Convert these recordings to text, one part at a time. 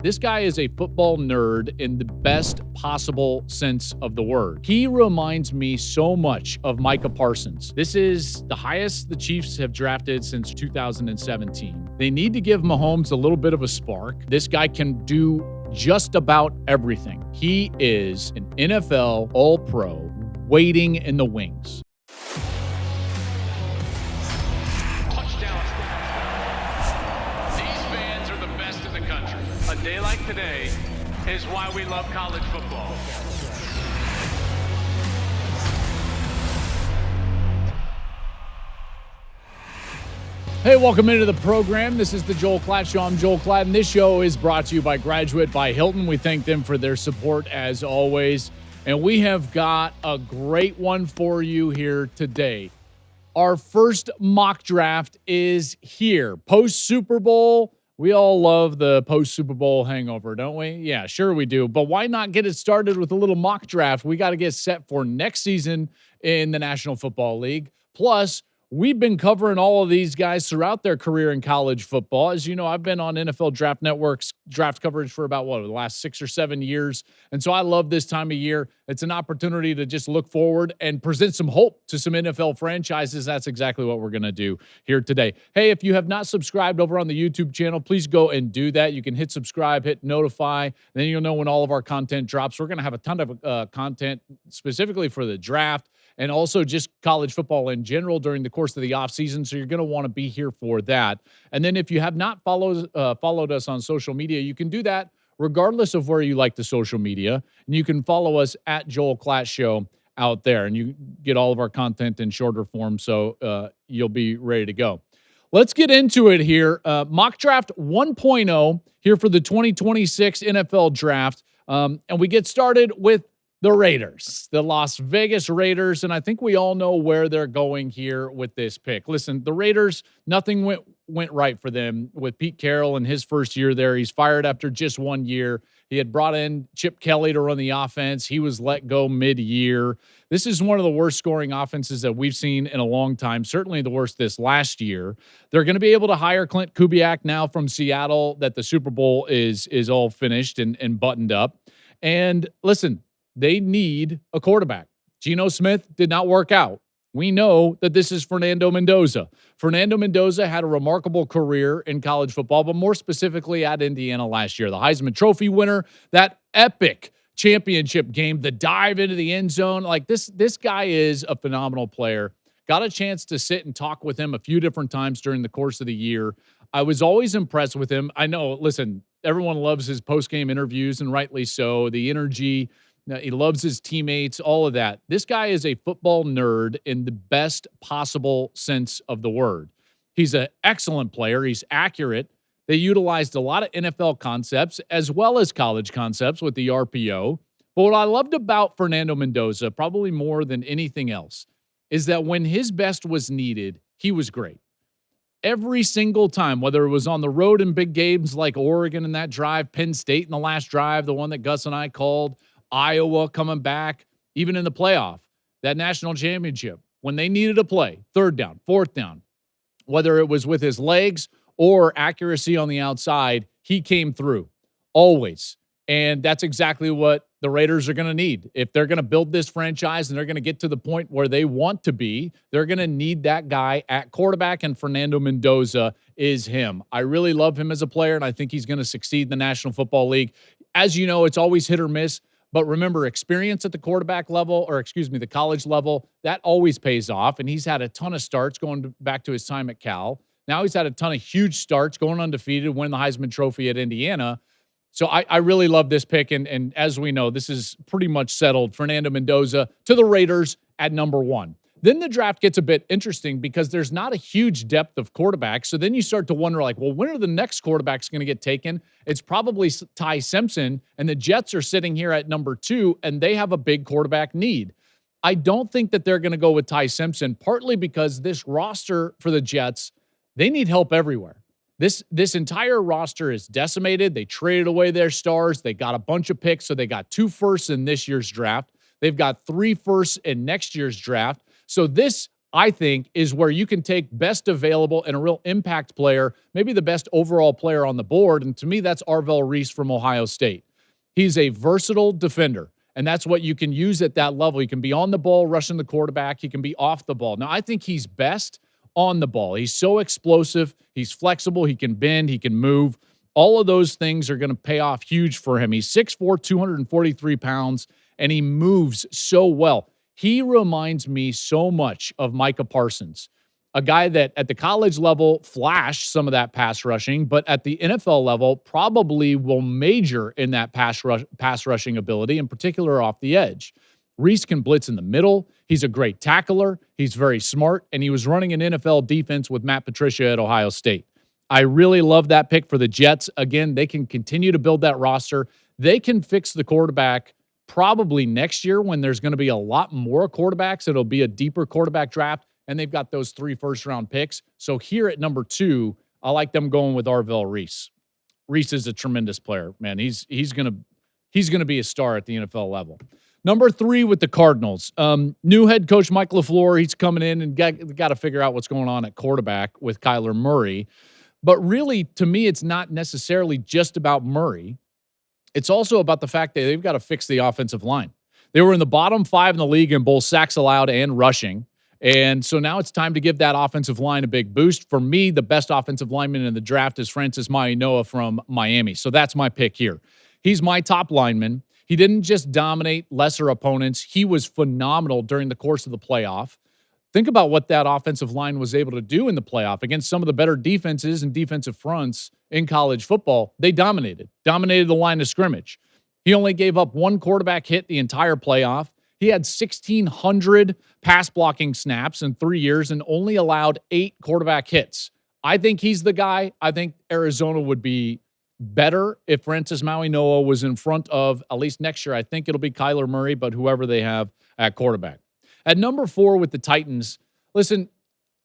This guy is a football nerd in the best possible sense of the word. He reminds me so much of Micah Parsons. This is the highest the Chiefs have drafted since 2017. They need to give Mahomes a little bit of a spark. This guy can do just about everything. He is an NFL All-Pro waiting in the wings. A day like today is why we love college football. Hey, welcome into the program. This is the Joel Klatt Show. I'm Joel Klatt, and this show is brought to you by Graduate by Hilton. We thank them for their support as always. And we have got a great one for you here today. Our first mock draft is here. Post-Super Bowl. We all love the post-Super Bowl hangover, don't we? Yeah, sure we do. But why not get it started with a little mock draft? We got to get set for next season in the National Football League. Plus, we've been covering all of these guys throughout their career in college football. As you know, I've been on NFL Draft Network's draft coverage for about, the last 6 or 7 years. And so I love this time of year. It's an opportunity to just look forward and present some hope to some NFL franchises. That's exactly what we're going to do here today. Hey, if you have not subscribed over on the YouTube channel, please go and do that. You can hit subscribe, hit notify, and then you'll know when all of our content drops. We're going to have a ton of content specifically for the draft, and also just college football in general during the course of the offseason. So you're going to want to be here for that. And then if you have not followed us on social media, you can do that regardless of where you like the social media. And you can follow us at Joel Klatt Show out there. And you get all of our content in shorter form, so you'll be ready to go. Let's get into it here. Mock Draft 1.0 here for the 2026 NFL Draft. And we get started with the Raiders, the Las Vegas Raiders, and I think we all know where they're going here with this pick. Listen, the Raiders, nothing went right for them with Pete Carroll in his first year there. He's fired after just 1 year. He had brought in Chip Kelly to run the offense. He was let go mid-year. This is one of the worst scoring offenses that we've seen in a long time, certainly the worst this last year. They're going to be able to hire Clint Kubiak now from Seattle that the Super Bowl is all finished and buttoned up. And listen, they need a quarterback. Geno Smith did not work out. We know that this is Fernando Mendoza. Fernando Mendoza had a remarkable career in college football, but more specifically at Indiana last year. The Heisman Trophy winner, that epic championship game, the dive into the end zone. Like this guy is a phenomenal player. Got a chance to sit and talk with him a few different times during the course of the year. I was always impressed with him. I know, listen, everyone loves his post-game interviews, and rightly so. The energy, he loves his teammates, all of that. This guy is a football nerd in the best possible sense of the word. He's an excellent player. He's accurate. They utilized a lot of NFL concepts as well as college concepts with the RPO. But what I loved about Fernando Mendoza, probably more than anything else, is that when his best was needed, he was great. Every single time, whether it was on the road in big games like Oregon in that drive, Penn State in the last drive, the one that Gus and I called, Iowa coming back, even in the playoff, that national championship, when they needed a play, third down, fourth down, whether it was with his legs or accuracy on the outside, he came through always. And that's exactly what the Raiders are going to need. If they're going to build this franchise and they're going to get to the point where they want to be, they're going to need that guy at quarterback, and Fernando Mendoza is him. I really love him as a player, and I think he's going to succeed in the National Football League. As you know, it's always hit or miss. But remember, experience at the quarterback level, the college level, that always pays off. And he's had a ton of starts going back to his time at Cal. Now he's had a ton of huge starts, going undefeated, winning the Heisman Trophy at Indiana. So I really love this pick. And as we know, this is pretty much settled. Fernando Mendoza to the Raiders at number 1. Then the draft gets a bit interesting because there's not a huge depth of quarterbacks. So then you start to wonder, when are the next quarterbacks going to get taken? It's probably Ty Simpson, and the Jets are sitting here at number 2, and they have a big quarterback need. I don't think that they're going to go with Ty Simpson, partly because this roster for the Jets, they need help everywhere. This entire roster is decimated. They traded away their stars. They got a bunch of picks, so they got 2 firsts in this year's draft. They've got 3 firsts in next year's draft. So this I think, is where you can take best available and a real impact player, maybe the best overall player on the board. And to me, that's Arvell Reese from Ohio State. He's a versatile defender, and that's what you can use at that level. He can be on the ball, rushing the quarterback. He can be off the ball. Now, I think he's best on the ball. He's so explosive. He's flexible. He can bend. He can move. All of those things are going to pay off huge for him. He's 6'4", 243 pounds, and he moves so well. He reminds me so much of Micah Parsons, a guy that at the college level flashed some of that pass rushing, but at the NFL level probably will major in that pass rushing ability, in particular off the edge. Reese can blitz in the middle. He's a great tackler. He's very smart, and he was running an NFL defense with Matt Patricia at Ohio State. I really love that pick for the Jets. Again, they can continue to build that roster. They can fix the quarterback probably next year when there's going to be a lot more quarterbacks. It'll be a deeper quarterback draft, and they've got those 3 first-round picks. So here at number 2, I like them going with Arvell Reese. Reese is a tremendous player, man. He's going to be a star at the NFL level. Number 3 with the Cardinals. New head coach Mike LaFleur, he's coming in and got to figure out what's going on at quarterback with Kyler Murray. But really, to me, it's not necessarily just about Murray. It's also about the fact that they've got to fix the offensive line. They were in the bottom 5 in the league in both sacks allowed and rushing. And so now it's time to give that offensive line a big boost. For me, the best offensive lineman in the draft is Francis Mauigoa from Miami. So that's my pick here. He's my top lineman. He didn't just dominate lesser opponents. He was phenomenal during the course of the playoff. Think about what that offensive line was able to do in the playoff against some of the better defenses and defensive fronts in college football. They dominated the line of scrimmage. He only gave up 1 quarterback hit the entire playoff. He had 1,600 pass blocking snaps in 3 years and only allowed 8 quarterback hits. I think he's the guy. I think Arizona would be better if Francis Mauigoa was in front of, at least next year, I think it'll be Kyler Murray, but whoever they have at quarterback. At number 4 with the Titans, listen,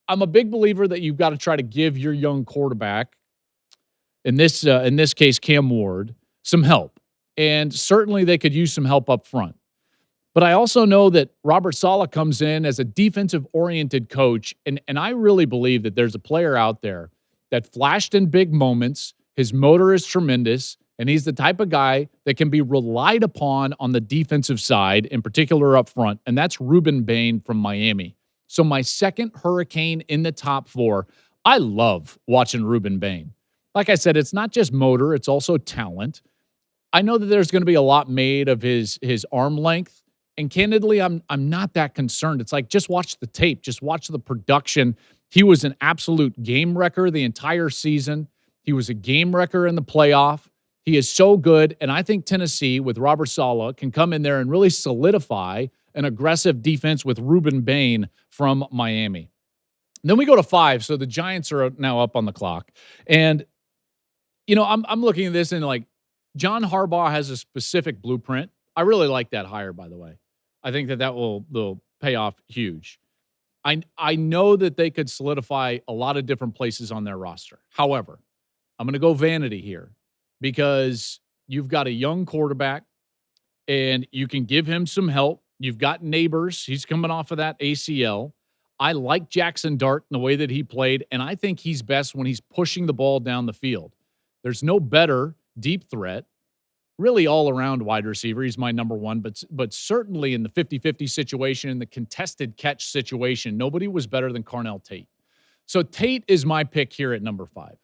I'm a big believer that you've got to try to give your young quarterback, in this case, Cam Ward, some help. And certainly they could use some help up front. But I also know that Robert Saleh comes in as a defensive-oriented coach, and I really believe that there's a player out there that flashed in big moments. His motor is tremendous, and he's the type of guy that can be relied upon on the defensive side, in particular up front, and that's Ruben Bain from Miami. So my second Hurricane in the top 4, I love watching Ruben Bain. Like I said, it's not just motor, it's also talent. I know that there's going to be a lot made of his arm length, and candidly, I'm not that concerned. It's like, just watch the tape, just watch the production. He was an absolute game wrecker the entire season. He was a game wrecker in the playoff. He is so good, and I think Tennessee, with Robert Saleh, can come in there and really solidify an aggressive defense with Ruben Bain from Miami. And then we go to 5, so the Giants are now up on the clock. And, you know, I'm looking at this and, like, John Harbaugh has a specific blueprint. I really like that hire, by the way. I think that will pay off huge. I know that they could solidify a lot of different places on their roster. However, I'm going to go vanity here, because you've got a young quarterback and you can give him some help. You've got Neighbors. He's coming off of that ACL. I like Jackson Dart in the way that he played, and I think he's best when he's pushing the ball down the field. There's no better deep threat, really all-around wide receiver. He's my number 1, but certainly in the 50-50 situation, in the contested catch situation, nobody was better than Carnell Tate. So Tate is my pick here at number 5.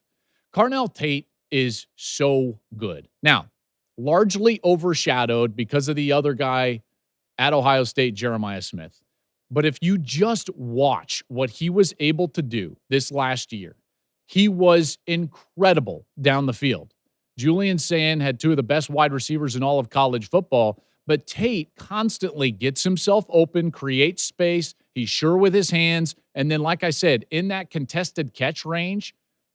Carnell Tate is so good. Now, largely overshadowed because of the other guy at Ohio State, Jeremiah Smith. But if you just watch what he was able to do this last year, he was incredible down the field. Julian Sand had 2 of the best wide receivers in all of college football, but Tate constantly gets himself open, creates space. He's sure with his hands. And then, like I said, in that contested catch range,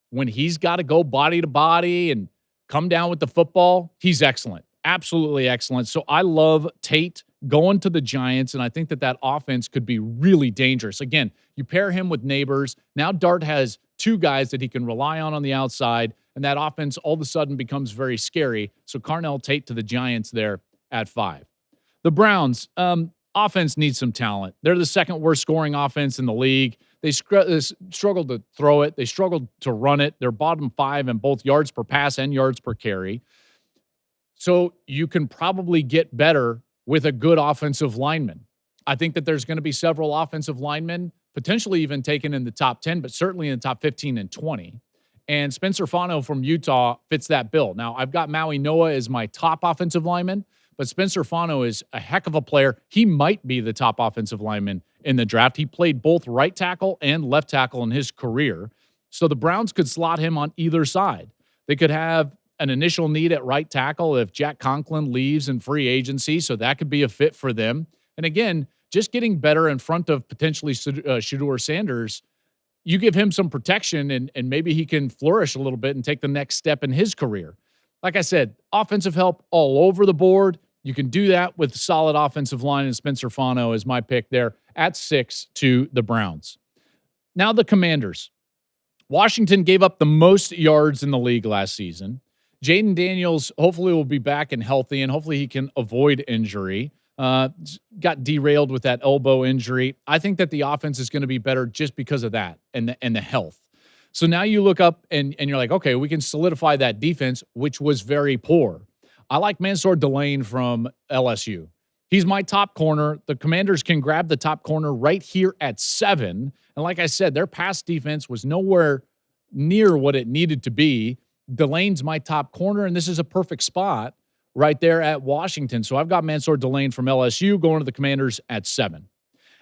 when he's got to go body to body and come down with the football, he's excellent. Absolutely excellent. So I love Tate going to the Giants, and I think that offense could be really dangerous. Again, you pair him with Neighbors. Now Dart has 2 guys that he can rely on the outside, and that offense all of a sudden becomes very scary. So Carnell Tate to the Giants there at 5. The Browns, offense needs some talent. They're the second worst scoring offense in the league. They struggled to throw it. They struggled to run it. They're bottom 5 in both yards per pass and yards per carry. So you can probably get better with a good offensive lineman. I think that there's going to be several offensive linemen, potentially even taken in the top 10, but certainly in the top 15 and 20. And Spencer Fano from Utah fits that bill. Now, I've got Maui Noah as my top offensive lineman, but Spencer Fano is a heck of a player. He might be the top offensive lineman in the draft. He played both right tackle and left tackle in his career. So the Browns could slot him on either side. They could have an initial need at right tackle if Jack Conklin leaves in free agency, so that could be a fit for them. And again, just getting better in front of potentially Shedeur Sanders, you give him some protection and maybe he can flourish a little bit and take the next step in his career. Like I said, offensive help all over the board. You can do that with solid offensive line, and Spencer Fano is my pick there at 6 to the Browns. Now the Commanders. Washington gave up the most yards in the league last season. Jaden Daniels hopefully will be back and healthy, and hopefully he can avoid injury. Got derailed with that elbow injury. I think that the offense is going to be better just because of that and the health. So now you look up and you're like, okay, we can solidify that defense, which was very poor. I like Mansour Delane from LSU. He's my top corner. The Commanders can grab the top corner right here at 7. And like I said, their pass defense was nowhere near what it needed to be. Delane's my top corner, and this is a perfect spot right there at Washington. So I've got Mansour Delane from LSU going to the Commanders at 7.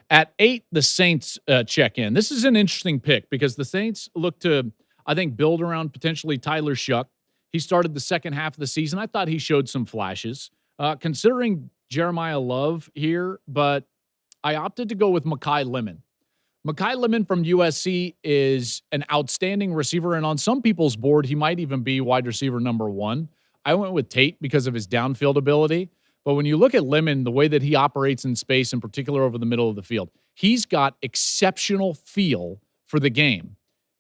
At 8, the Saints check in. This is an interesting pick because the Saints look to, I think, build around potentially Tyler Shuck. He started the second half of the season. I thought he showed some flashes. Considering Jeremiah Love here, but I opted to go with Mekhi Lemon. Mekhi Lemon from USC is an outstanding receiver, and on some people's board, he might even be wide receiver number 1. I went with Tate because of his downfield ability. But when you look at Lemon, the way that he operates in space, in particular over the middle of the field, he's got exceptional feel for the game.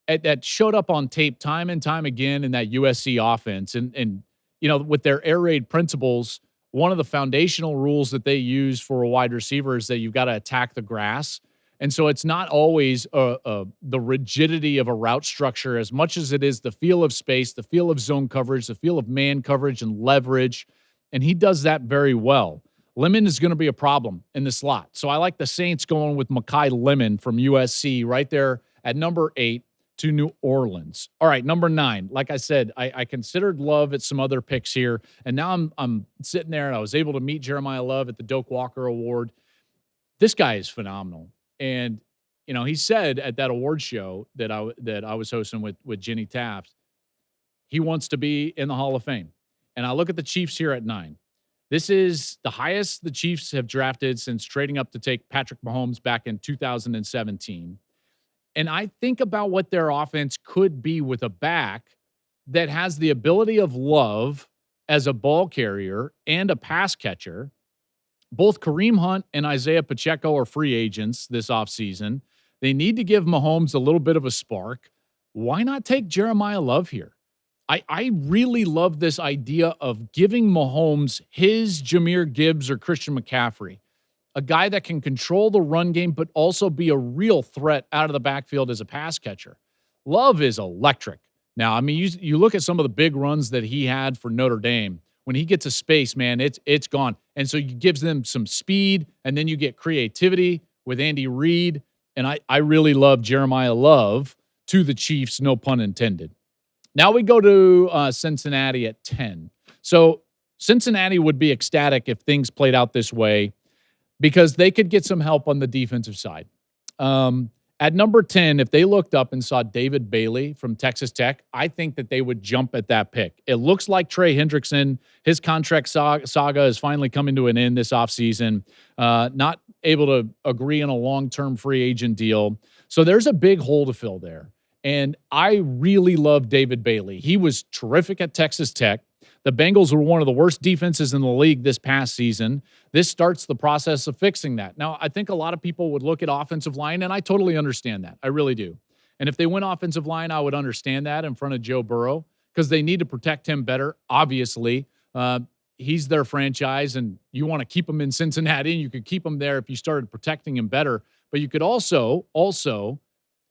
That showed up on tape time and time again in that USC offense. And you know, with their air raid principles, one of the foundational rules that they use for a wide receiver is that you've got to attack the grass. And so it's not always the rigidity of a route structure as much as it is the feel of space, the feel of zone coverage, the feel of man coverage and leverage. And he does that very well. Lemon is going to be a problem in the slot. So I like the Saints going with Mekhi Lemon from USC right there at number 8 to New Orleans. All right, number 9. Like I said, I considered Love at some other picks here. And now I'm sitting there and I was able to meet Jeremiah Love at the Doak Walker Award. This guy is phenomenal. And, you know, he said at that award show that I was hosting with Jenny Taft, he wants to be in the Hall of Fame. And I look at the Chiefs here at 9. This is the highest the Chiefs have drafted since trading up to take Patrick Mahomes back in 2017. And I think about what their offense could be with a back that has the ability of Love as a ball carrier and a pass catcher. Both Kareem Hunt and Isaiah Pacheco are free agents this offseason. They need to give Mahomes a little bit of a spark. Why not take Jeremiah Love here? I really love this idea of giving Mahomes his Jahmyr Gibbs or Christian McCaffrey, a guy that can control the run game but also be a real threat out of the backfield as a pass catcher. Love is electric. Now, I mean, you look at some of the big runs that he had for Notre Dame. When he gets a space, man, it's gone. And so he gives them some speed, and then you get creativity with Andy Reid. And I really love Jeremiah Love to the Chiefs, no pun intended. Now we go to Cincinnati at 10. So Cincinnati would be ecstatic if things played out this way because they could get some help on the defensive side. At number 10, if they looked up and saw David Bailey from Texas Tech, I think that they would jump at that pick. It looks like Trey Hendrickson, his contract saga is finally coming to an end this offseason. Not able to agree on a long-term free agent deal. So there's a big hole to fill there. And I really love David Bailey. He was terrific at Texas Tech. The Bengals were one of the worst defenses in the league this past season. This starts the process of fixing that. Now, I think a lot of people would look at offensive line, and I totally understand that. I really do. And if they went offensive line, I would understand that in front of Joe Burrow because they need to protect him better, obviously. he's their franchise, and you want to keep him in Cincinnati, and you could keep him there if you started protecting him better. But you could also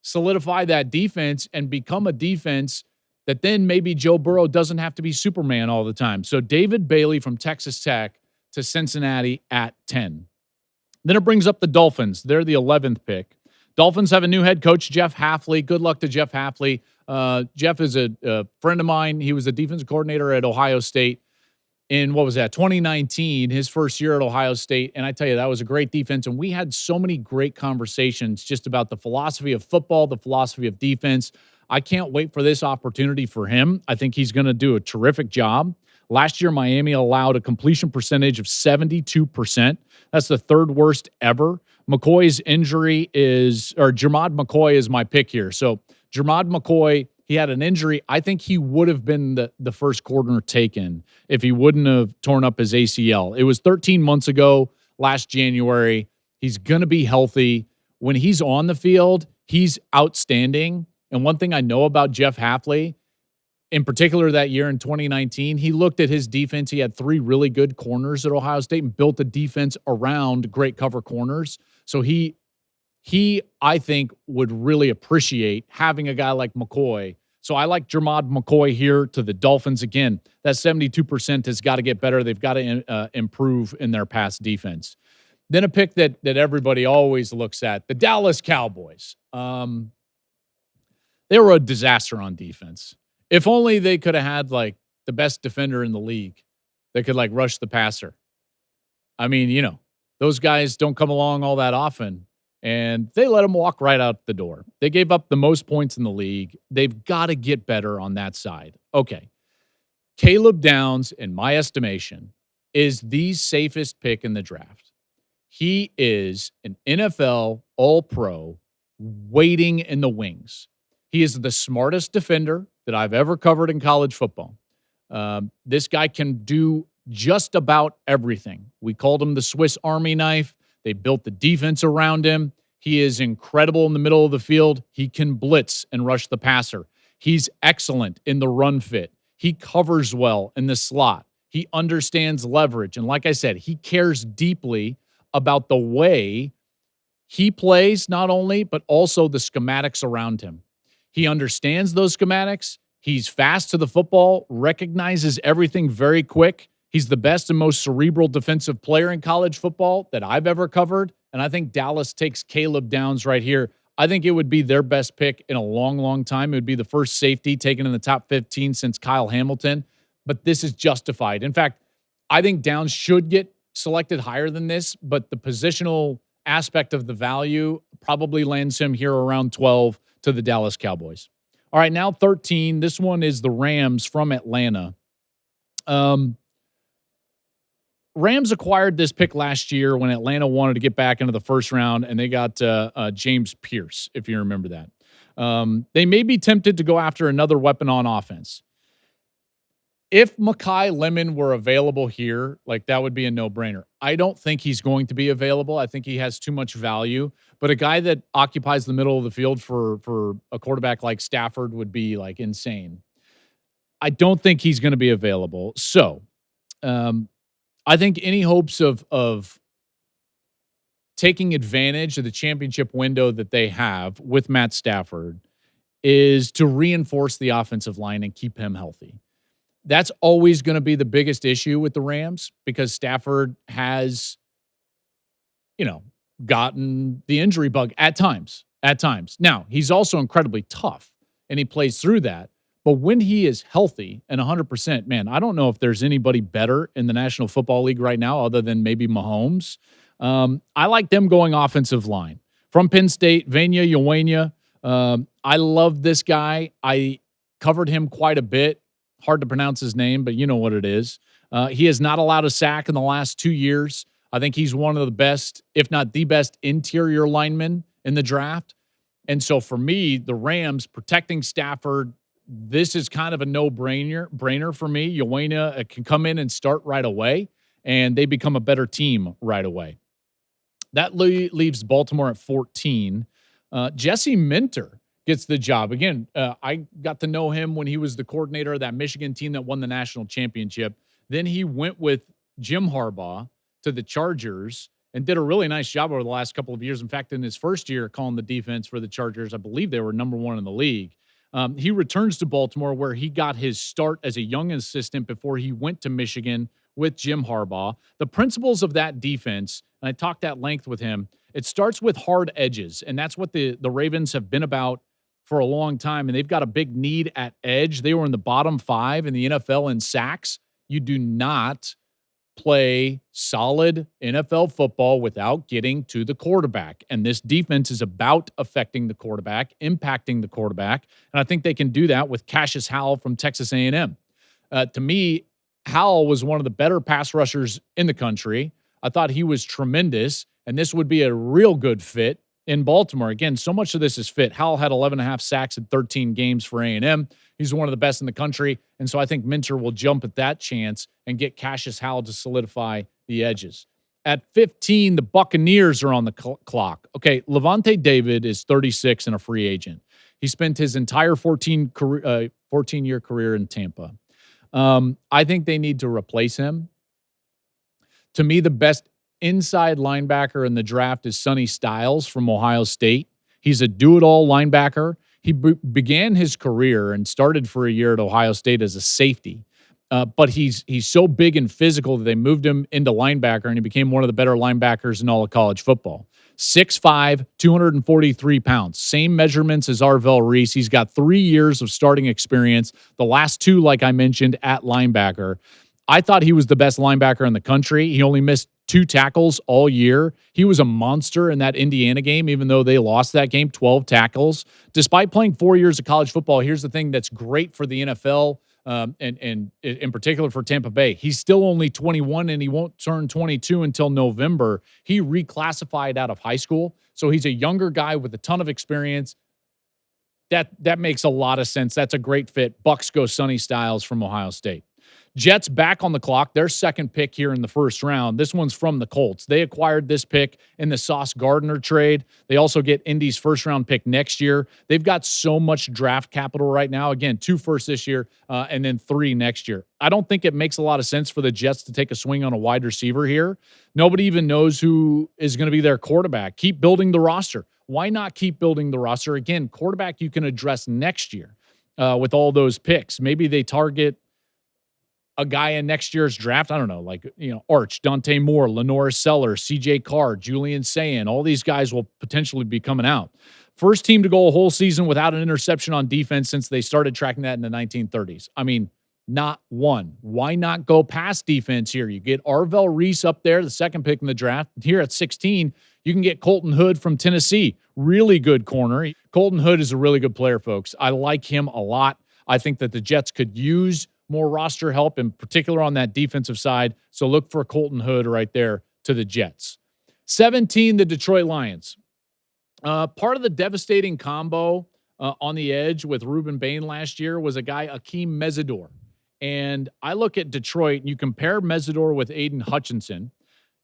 solidify that defense and become a defense that then maybe Joe Burrow doesn't have to be Superman all the time. So David Bailey from Texas Tech to Cincinnati at 10. Then it brings up the Dolphins. They're the 11th pick. Dolphins have a new head coach, Jeff Hafley. Good luck to Jeff Hafley. Jeff is a friend of mine. He was a defensive coordinator at Ohio State in, 2019, his first year at Ohio State. And I tell you, that was a great defense. And we had so many great conversations just about the philosophy of football, the philosophy of defense. I can't wait for this opportunity for him. I think he's going to do a terrific job. Last year, Miami allowed a completion percentage of 72%. That's the third worst ever. McCoy's injury Jermod McCoy is my pick here. So Jermod McCoy, he had an injury. I think he would have been the first corner taken if he wouldn't have torn up his ACL. It was 13 months ago, last January. He's going to be healthy. When he's on the field, he's outstanding. And one thing I know about Jeff Hafley, in particular that year in 2019, he looked at his defense. He had 3 really good corners at Ohio State and built a defense around great cover corners. So he I think, would really appreciate having a guy like McCoy. So I like Jermod McCoy here to the Dolphins. Again, that 72% has got to get better. They've got to improve in their pass defense. Then a pick that everybody always looks at, the Dallas Cowboys. They were a disaster on defense. If only they could have had, like, the best defender in the league that could, like, rush the passer. I mean, those guys don't come along all that often, and they let them walk right out the door. They gave up the most points in the league. They've got to get better on that side. Okay. Caleb Downs, in my estimation, is the safest pick in the draft. He is an NFL All-Pro waiting in the wings. He is the smartest defender that I've ever covered in college football. This guy can do just about everything. We called him the Swiss Army knife. They built the defense around him. He is incredible in the middle of the field. He can blitz and rush the passer. He's excellent in the run fit. He covers well in the slot. He understands leverage. And like I said, he cares deeply about the way he plays, not only, but also the schematics around him. He understands those schematics. He's fast to the football, recognizes everything very quick. He's the best and most cerebral defensive player in college football that I've ever covered. And I think Dallas takes Caleb Downs right here. I think it would be their best pick in a long, long time. It would be the first safety taken in the top 15 since Kyle Hamilton. But this is justified. In fact, I think Downs should get selected higher than this, but the positional aspect of the value probably lands him here around 12 to the Dallas Cowboys. All right, now 13. This one is the Rams from Atlanta. Rams acquired this pick last year when Atlanta wanted to get back into the first round, and they got James Pierce, if you remember that. They may be tempted to go after another weapon on offense. If Mekhi Lemon were available here, like, that would be a no-brainer. I don't think he's going to be available. I think he has too much value. But a guy that occupies the middle of the field for a quarterback like Stafford would be, like, insane. I don't think he's going to be available. So I think any hopes of taking advantage of the championship window that they have with Matt Stafford is to reinforce the offensive line and keep him healthy. That's always going to be the biggest issue with the Rams because Stafford has, gotten the injury bug at times. Now, he's also incredibly tough, and he plays through that. But when he is healthy and 100%, man, I don't know if there's anybody better in the National Football League right now other than maybe Mahomes. I like them going offensive line. From Penn State, Vanya Uwanya. I love this guy. I covered him quite a bit. Hard to pronounce his name, but you know what it is. He has not allowed a sack in the last 2 years. I think he's one of the best, if not the best, interior linemen in the draft. And so for me, the Rams protecting Stafford, this is kind of a no-brainer for me. Uwanya can come in and start right away, and they become a better team right away. That leaves Baltimore at 14. Jesse Minter gets the job. Again, I got to know him when he was the coordinator of that Michigan team that won the national championship. Then he went with Jim Harbaugh to the Chargers and did a really nice job over the last couple of years. In fact, in his first year calling the defense for the Chargers, I believe they were number 1 in the league. He returns to Baltimore, where he got his start as a young assistant before he went to Michigan with Jim Harbaugh. The principles of that defense, and I talked at length with him, it starts with hard edges, and that's what the Ravens have been about for a long time, and they've got a big need at edge. They were in the bottom 5 in the NFL in sacks. You do not play solid NFL football without getting to the quarterback. And this defense is about affecting the quarterback, impacting the quarterback. And I think they can do that with Cassius Howell from Texas A&M. To me, Howell was one of the better pass rushers in the country. I thought he was tremendous, and this would be a real good fit in Baltimore. Again, so much of this is fit. Howell had 11.5 sacks in 13 games for A&M. He's one of the best in the country, and so I think Minter will jump at that chance and get Cassius Howell to solidify the edges. At 15, the Buccaneers are on the clock. Okay, Levante David is 36 and a free agent. He spent his entire 14-year career in Tampa. I think they need to replace him. To me, the best inside linebacker in the draft is Sonny Styles from Ohio State. He's a do-it-all linebacker. He began his career and started for a year at Ohio State as a safety. But he's so big and physical that they moved him into linebacker, and he became one of the better linebackers in all of college football. 6'5", 243 pounds. Same measurements as Arvell Reese. He's got 3 years of starting experience. The last 2, like I mentioned, at linebacker. I thought he was the best linebacker in the country. He only missed 2 tackles all year. He was a monster in that Indiana game, even though they lost that game, 12 tackles. Despite playing 4 years of college football, here's the thing that's great for the NFL, and in particular for Tampa Bay. He's still only 21, and he won't turn 22 until November. He reclassified out of high school, so he's a younger guy with a ton of experience. That makes a lot of sense. That's a great fit. Bucs go Sonny Styles from Ohio State. Jets back on the clock, their second pick here in the first round. This one's from the Colts. They acquired this pick in the Sauce Gardner trade. They also get Indy's first-round pick next year. They've got so much draft capital right now. Again, 2 firsts this year and then 3 next year. I don't think it makes a lot of sense for the Jets to take a swing on a wide receiver here. Nobody even knows who is going to be their quarterback. Keep building the roster. Why not keep building the roster? Again, quarterback you can address next year with all those picks. Maybe they target a guy in next year's draft. I don't know, like, Arch, Dante Moore, Lenore Sellers, CJ Carr, Julian Sayin. All these guys will potentially be coming out. First team to go a whole season without an interception on defense since they started tracking that in the 1930s. I mean, not one. Why not go past defense here? You get Arvell Reese up there, the second pick in the draft. Here at 16, you can get Colton Hood from Tennessee. Really good corner. Colton Hood is a really good player, folks. I like him a lot. I think that the Jets could use more roster help, in particular on that defensive side. So look for Colton Hood right there to the Jets. 17, the Detroit Lions. Part of the devastating combo on the edge with Reuben Bain last year was a guy, Akeem Mesidor. And I look at Detroit, and you compare Mesidor with Aiden Hutchinson,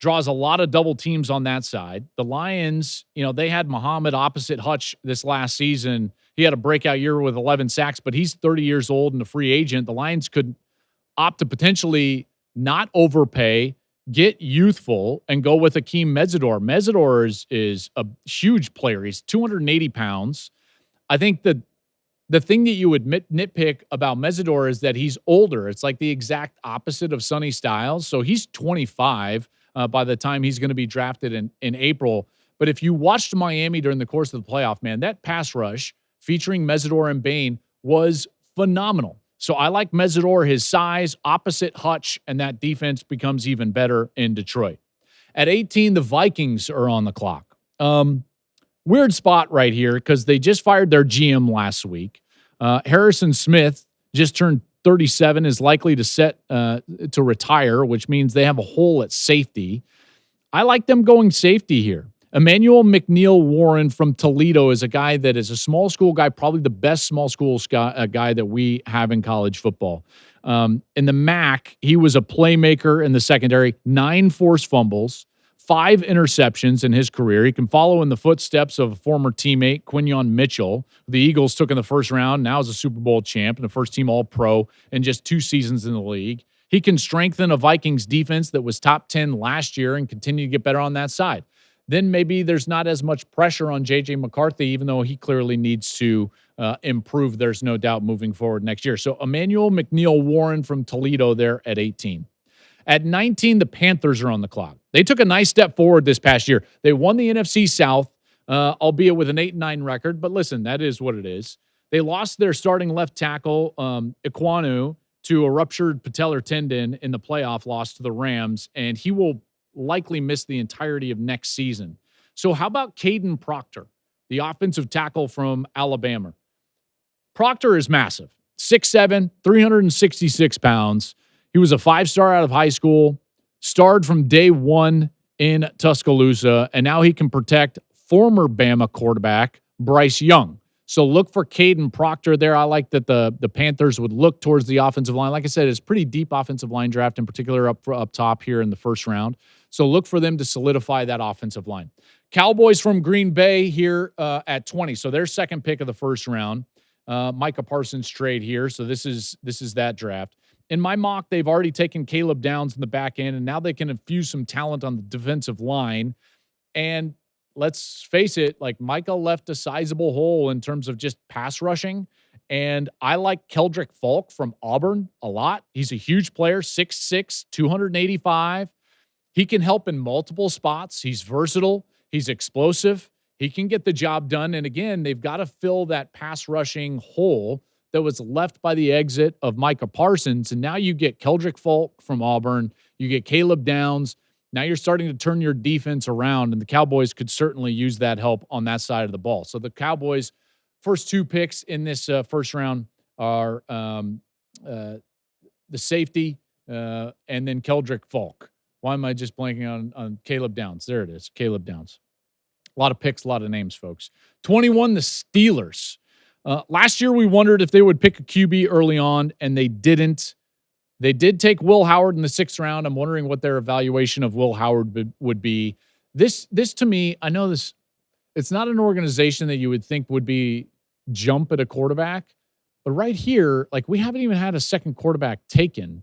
draws a lot of double teams on that side. The Lions, they had Muhammad opposite Hutch this last season. He had a breakout year with 11 sacks, but he's 30 years old and a free agent. The Lions could opt to potentially not overpay, get youthful, and go with Akeem Mesidor. Mesidor is a huge player. He's 280 pounds. I think that the thing that you would nitpick about Mesidor is that he's older. It's like the exact opposite of Sonny Styles. So he's 25 by the time he's going to be drafted in April. But if you watched Miami during the course of the playoff, man, that pass rush featuring Mesidor and Bain was phenomenal. So I like Mesidor, his size, opposite Hutch, and that defense becomes even better in Detroit. At 18, the Vikings are on the clock. Weird spot right here because they just fired their GM last week. Harrison Smith just turned 37, is likely to retire, which means they have a hole at safety. I like them going safety here. Emmanuel McNeil Warren from Toledo is a guy that is a small school guy, probably the best small school guy that we have in college football. In the MAC, he was a playmaker in the secondary, 9 forced fumbles, 5 interceptions in his career. He can follow in the footsteps of a former teammate, Quinyon Mitchell. The Eagles took in the first round, now is a Super Bowl champ and a first-team All-Pro in just 2 seasons in the league. He can strengthen a Vikings defense that was top 10 last year and continue to get better on that side. Then maybe there's not as much pressure on J.J. McCarthy, even though he clearly needs to improve. There's no doubt moving forward next year. So Emmanuel McNeil-Warren from Toledo there at 18. At 19, the Panthers are on the clock. They took a nice step forward this past year. They won the NFC South, albeit with an 8-9 record. But listen, that is what it is. They lost their starting left tackle, Iquanu, to a ruptured patellar tendon in the playoff loss to the Rams, and he will likely miss the entirety of next season. So how about Caden Proctor, the offensive tackle from Alabama? Proctor is massive, 6'7", 366 pounds. He was a 5-star out of high school, starred from day one in Tuscaloosa, and now he can protect former Bama quarterback Bryce Young. So look for Caden Proctor there. I like that the Panthers would look towards the offensive line. Like I said, it's pretty deep offensive line draft, in particular up top here in the first round. So look for them to solidify that offensive line. Cowboys from Green Bay here at 20. So their second pick of the first round. Micah Parsons trade here. So this is that draft. In my mock, they've already taken Caleb Downs in the back end, and now they can infuse some talent on the defensive line. And let's face it, like Micah left a sizable hole in terms of just pass rushing. And I like Keldrick Falk from Auburn a lot. He's a huge player, 6'6", 285. He can help in multiple spots. He's versatile. He's explosive. He can get the job done. And again, they've got to fill that pass rushing hole that was left by the exit of Micah Parsons. And now you get Keldrick Falk from Auburn. You get Caleb Downs. Now you're starting to turn your defense around, and the Cowboys could certainly use that help on that side of the ball. So the Cowboys' first two picks in this first round are the safety and then Keldrick Falk. Why am I just blanking on Caleb Downs? There it is, Caleb Downs. A lot of picks, a lot of names, folks. 21, the Steelers. Last year we wondered if they would pick a QB early on, and they didn't. They did take Will Howard in the 6th round. I'm wondering what their evaluation of Will Howard would be. This to me, I know this, it's not an organization that you would think would be jump at a quarterback. But right here, like, we haven't even had a second quarterback taken.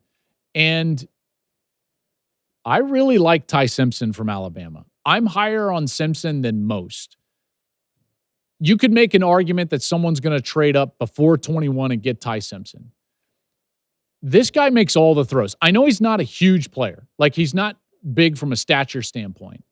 And I really like Ty Simpson from Alabama. I'm higher on Simpson than most. You could make an argument that someone's going to trade up before 21 and get Ty Simpson. This guy makes all the throws. I know he's not a huge player. Like, he's not big from a stature standpoint.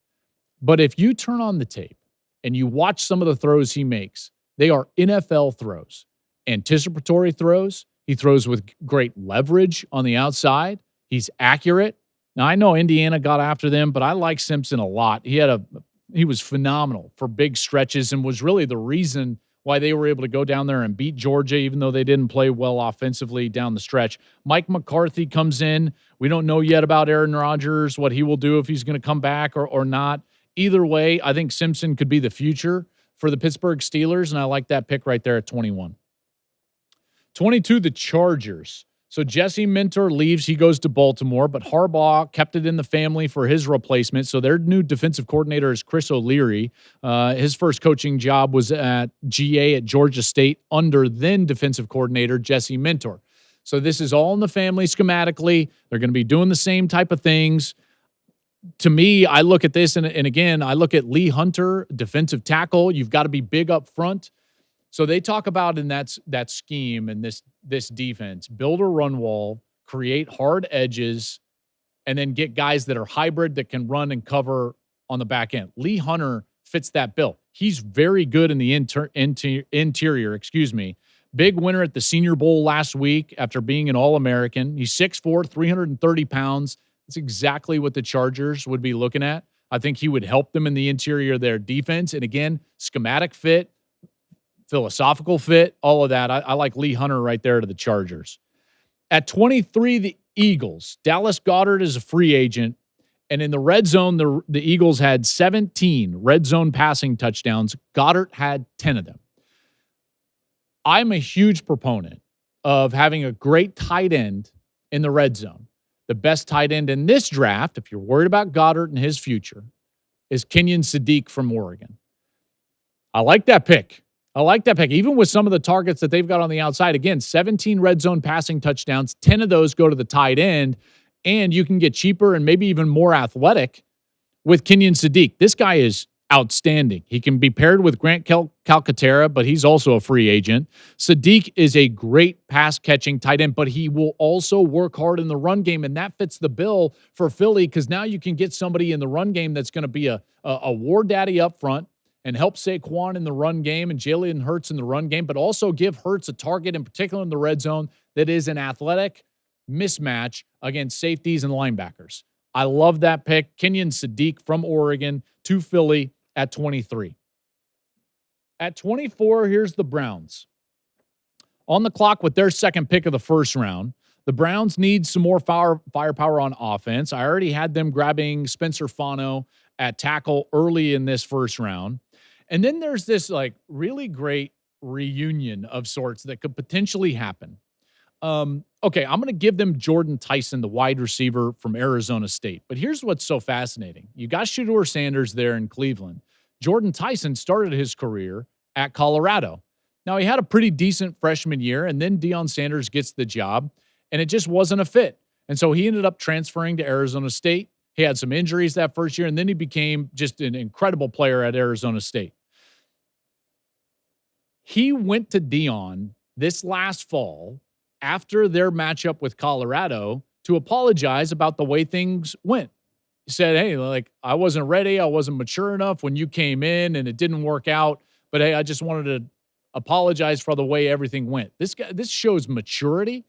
But if you turn on the tape and you watch some of the throws he makes, they are NFL throws. Anticipatory throws. He throws with great leverage on the outside. He's accurate. Now, I know Indiana got after them, but I like Simpson a lot. He was phenomenal for big stretches and was really the reason why they were able to go down there and beat Georgia, even though they didn't play well offensively down the stretch. Mike McCarthy comes in. We don't know yet about Aaron Rodgers, what he will do, if he's going to come back or not. Either way, I think Simpson could be the future for the Pittsburgh Steelers, and I like that pick right there at 21. 22, the Chargers. So Jesse Minter leaves. He goes to Baltimore, but Harbaugh kept it in the family for his replacement. So their new defensive coordinator is Chris O'Leary. His first coaching job was at GA at Georgia State under then defensive coordinator Jesse Minter. So this is all in the family schematically. They're going to be doing the same type of things. To me, I look at this, and again, I look at Lee Hunter, defensive tackle. You've got to be big up front. So they talk about in that scheme and this defense, build a run wall, create hard edges, and then get guys that are hybrid that can run and cover on the back end. Lee Hunter fits that bill. He's very good in the interior. Big winner at the Senior Bowl last week after being an All-American. He's 6'4", 330 pounds. That's exactly what the Chargers would be looking at. I think he would help them in the interior of their defense. And again, schematic fit, philosophical fit, all of that. I like Lee Hunter right there to the Chargers. At 23, the Eagles. Dallas Goedert is a free agent. And in the red zone, the Eagles had 17 red zone passing touchdowns. Goedert had 10 of them. I'm a huge proponent of having a great tight end in the red zone. The best tight end in this draft, if you're worried about Goedert and his future, is Kenyon Sadiq from Oregon. I like that pick. I like that pick. Even with some of the targets that they've got on the outside, again, 17 red zone passing touchdowns, 10 of those go to the tight end, and you can get cheaper and maybe even more athletic with Kenyon Sadiq. This guy is outstanding. He can be paired with Grant Calcaterra, but he's also a free agent. Sadiq is a great pass-catching tight end, but he will also work hard in the run game, and that fits the bill for Philly because now you can get somebody in the run game that's going to be a war daddy up front and help Saquon in the run game and Jalen Hurts in the run game, but also give Hurts a target, in particular in the red zone, that is an athletic mismatch against safeties and linebackers. I love that pick. Kenyon Sadiq from Oregon to Philly at 23. At 24, here's the Browns. On the clock with their second pick of the first round, the Browns need some more firepower on offense. I already had them grabbing Spencer Fano at tackle early in this first round. And then there's this like really great reunion of sorts that could potentially happen. Okay, I'm going to give them Jordan Tyson, the wide receiver from Arizona State. But here's what's so fascinating. You got Shedeur Sanders there in Cleveland. Jordan Tyson started his career at Colorado. Now, he had a pretty decent freshman year, and then Deion Sanders gets the job, and it just wasn't a fit. And so he ended up transferring to Arizona State. He had some injuries that first year, and then he became just an incredible player at Arizona State. He went to Deion this last fall after their matchup with Colorado to apologize about the way things went. He said, hey, like, I wasn't ready. I wasn't mature enough when you came in and it didn't work out. But hey, I just wanted to apologize for the way everything went. This shows maturity,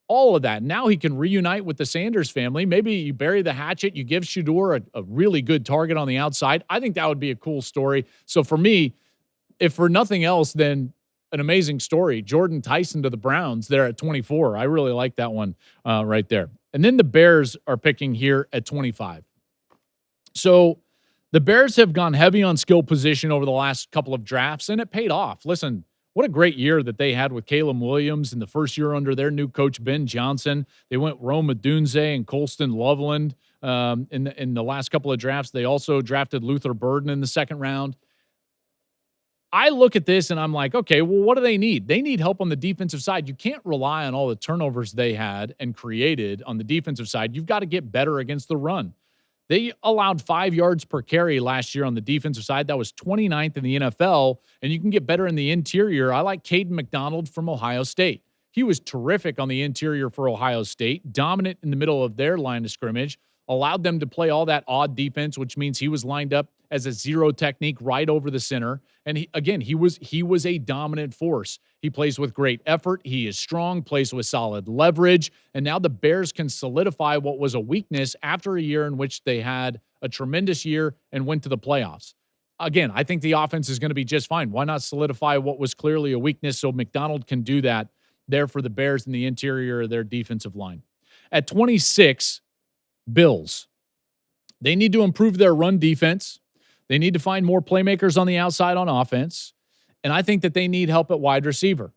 all of that. Now he can reunite with the Sanders family. Maybe you bury the hatchet. You give Shedeur a really good target on the outside. I think that would be a cool story. So for me, if for nothing else, then an amazing story. Jordan Tyson to the Browns there at 24. I really like that one right there. And then the Bears are picking here at 25. So the Bears have gone heavy on skill position over the last couple of drafts, and it paid off. Listen, what a great year that they had with Caleb Williams in the first year under their new coach, Ben Johnson. They went Rome Odunze and Colston Loveland in the last couple of drafts. They also drafted Luther Burden in the second round. I look at this and I'm like, okay, well, what do they need? They need help on the defensive side. You can't rely on all the turnovers they had and created on the defensive side. You've got to get better against the run. They allowed 5 yards per carry last year on the defensive side. That was 29th in the NFL, and you can get better in the interior. I like Caden McDonald from Ohio State. He was terrific on the interior for Ohio State, dominant in the middle of their line of scrimmage, allowed them to play all that odd defense, which means he was lined up as a zero technique right over the center. And he was a dominant force. He plays with great effort. He is strong, plays with solid leverage. And now the Bears can solidify what was a weakness after a year in which they had a tremendous year and went to the playoffs. Again, I think the offense is going to be just fine. Why not solidify what was clearly a weakness so McDonald can do that there for the Bears in the interior of their defensive line. At 26, Bills. They need to improve their run defense. They need to find more playmakers on the outside on offense. And I think that they need help at wide receiver.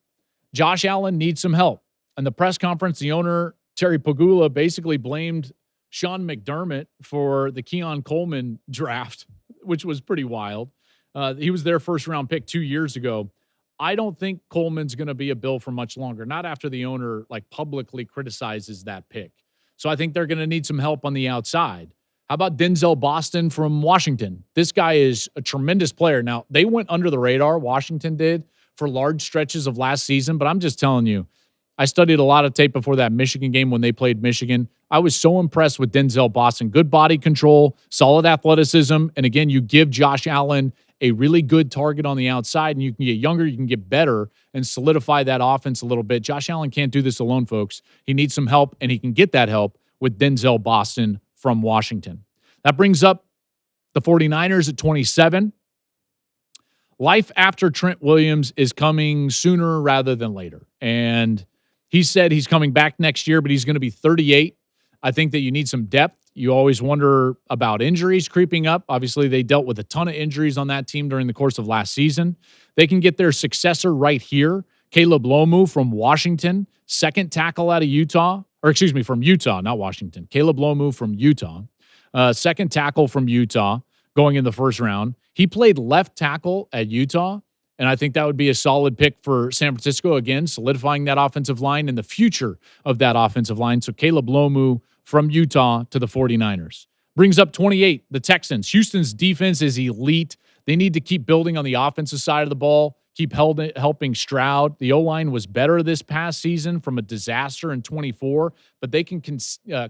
Josh Allen needs some help. In the press conference, the owner, Terry Pagula, basically blamed Sean McDermott for the Keon Coleman draft, which was pretty wild. He was their first-round pick 2 years ago. I don't think Coleman's going to be a Bill for much longer, not after the owner publicly criticizes that pick. So I think they're going to need some help on the outside. How about Denzel Boston from Washington? This guy is a tremendous player. Now, they went under the radar, Washington did, for large stretches of last season, but I'm just telling you, I studied a lot of tape before that Michigan game when they played Michigan. I was so impressed with Denzel Boston. Good body control, solid athleticism, and again, you give Josh Allen a really good target on the outside, and you can get younger, you can get better, and solidify that offense a little bit. Josh Allen can't do this alone, folks. He needs some help, and he can get that help with Denzel Boston from Washington. That brings up the 49ers at 27. Life after Trent Williams is coming sooner rather than later. And he said he's coming back next year, but he's going to be 38. I think that you need some depth. You always wonder about injuries creeping up. Obviously, they dealt with a ton of injuries on that team during the course of last season. They can get their successor right here. Caleb Lomu from Washington, second tackle out of Utah. From Utah, not Washington. Caleb Lomu from Utah. Second tackle from Utah going in the first round. He played left tackle at Utah, And I think that would be a solid pick for San Francisco, again, solidifying that offensive line and the future of that offensive line. So Caleb Lomu from Utah to the 49ers. Brings up 28, the Texans. Houston's defense is elite. They need to keep building on the offensive side of the ball, keep helping Stroud. The O-line was better this past season from a disaster in 24, but they can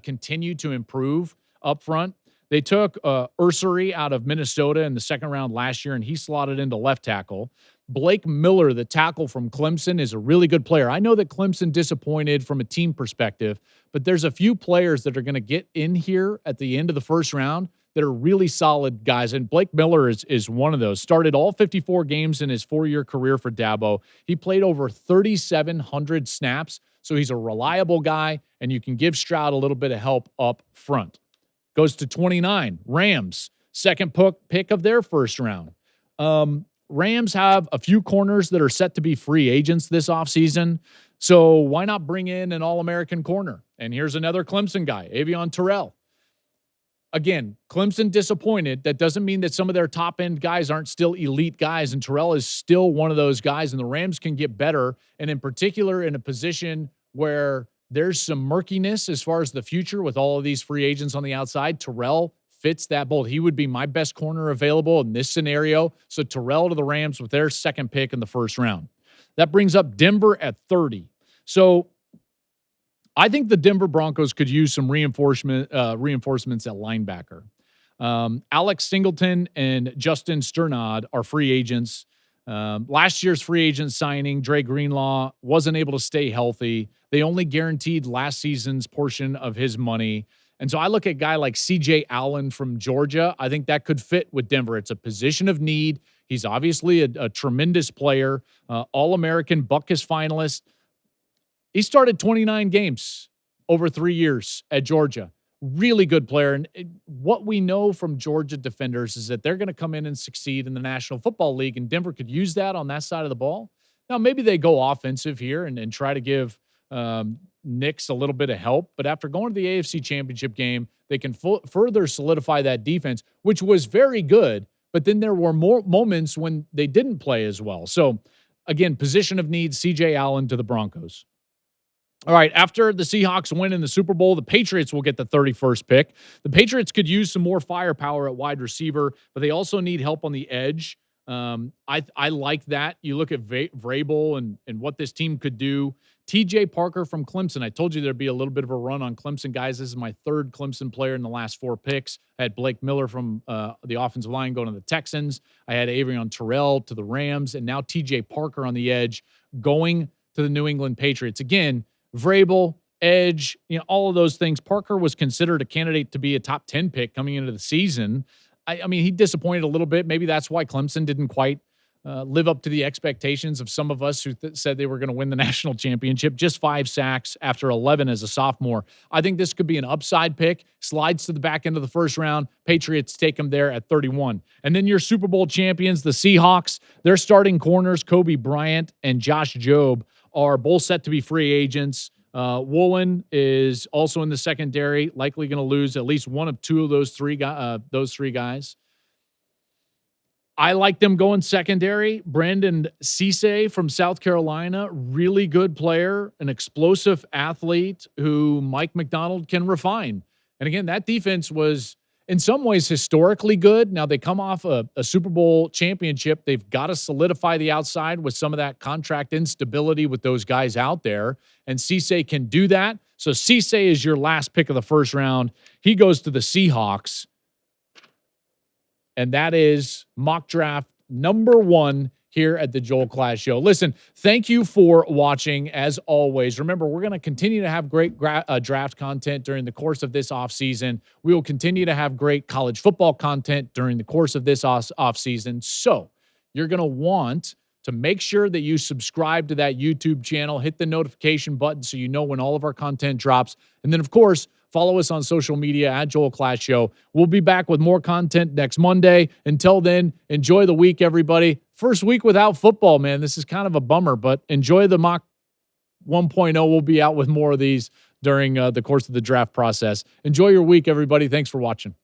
continue to improve up front. They took Ursary out of Minnesota in the second round last year, and he slotted into left tackle. Blake Miller, the tackle from Clemson, is a really good player. I know that Clemson disappointed from a team perspective, but there's a few players that are going to get in here at the end of the first round that are really solid guys, and Blake Miller is one of those. Started all 54 games in his 4-year career for Dabo. He played over 3,700 snaps, so he's a reliable guy, and you can give Stroud a little bit of help up front. Goes to 29, Rams, second pick of their first round. Rams have a few corners that are set to be free agents this offseason, so why not bring in an All-American corner? And here's another Clemson guy, Avion Terrell. Again, Clemson disappointed. That doesn't mean that some of their top-end guys aren't still elite guys, and Terrell is still one of those guys, and the Rams can get better, and in particular in a position where there's some murkiness as far as the future with all of these free agents on the outside. Terrell fits that mold. He would be my best corner available in this scenario, so Terrell to the Rams with their second pick in the first round. That brings up Denver at 30. So I think the Denver Broncos could use some reinforcements at linebacker. Alex Singleton and Justin Sternad are free agents. Last year's free agent signing, Dre Greenlaw, wasn't able to stay healthy. They only guaranteed last season's portion of his money. And so I look at a guy like C.J. Allen from Georgia. I think that could fit with Denver. It's a position of need. He's obviously a tremendous player, All-American Bucs finalist. He started 29 games over 3 years at Georgia. Really good player. And what we know from Georgia defenders is that they're going to come in and succeed in the National Football League, and Denver could use that on that side of the ball. Now, maybe they go offensive here and try to give Knicks a little bit of help, but after going to the AFC Championship game, they can further solidify that defense, which was very good, but then there were more moments when they didn't play as well. So, again, position of need, C.J. Allen to the Broncos. All right, after the Seahawks win in the Super Bowl, the Patriots will get the 31st pick. The Patriots could use some more firepower at wide receiver, but they also need help on the edge. I like that. You look at Vrabel and what this team could do. T.J. Parker from Clemson. I told you there'd be a little bit of a run on Clemson guys. This is my third Clemson player in the last 4 picks. I had Blake Miller from the offensive line going to the Texans. I had Avion Terrell to the Rams, and now T.J. Parker on the edge going to the New England Patriots. Again, Vrabel, edge, all of those things. Parker was considered a candidate to be a top 10 pick coming into the season. I mean, he disappointed a little bit. Maybe that's why Clemson didn't quite live up to the expectations of some of us who said they were going to win the national championship. Just 5 sacks after 11 as a sophomore. I think this could be an upside pick. Slides to the back end of the first round. Patriots take him there at 31. And then your Super Bowl champions, the Seahawks, their starting corners, Kobe Bryant and Josh Jobe, are both set to be free agents. Woolen is also in the secondary, likely going to lose at least one of 2 of those three guys. I like them going secondary. Brandon Cisse from South Carolina, really good player, an explosive athlete who Mike McDonald can refine. And again, that defense was in some ways historically good. Now they come off a Super Bowl championship. They've got to solidify the outside with some of that contract instability with those guys out there. And Cisse can do that. So Cisse is your last pick of the first round. He goes to the Seahawks. And that is mock draft number 1 here at the Joel Klatt Show. Listen, thank you for watching. As always, remember, we're going to continue to have great draft content during the course of this offseason. We will continue to have great college football content during the course of this offseason. So you're going to want to make sure that you subscribe to that YouTube channel, hit the notification button so you know when all of our content drops. And then, of course, follow us on social media at Joel Klatt Show. We'll be back with more content next Monday. Until then, enjoy the week, everybody. First week without football, man. This is kind of a bummer, but enjoy the mock 1.0. We'll be out with more of these during the course of the draft process. Enjoy your week, everybody. Thanks for watching.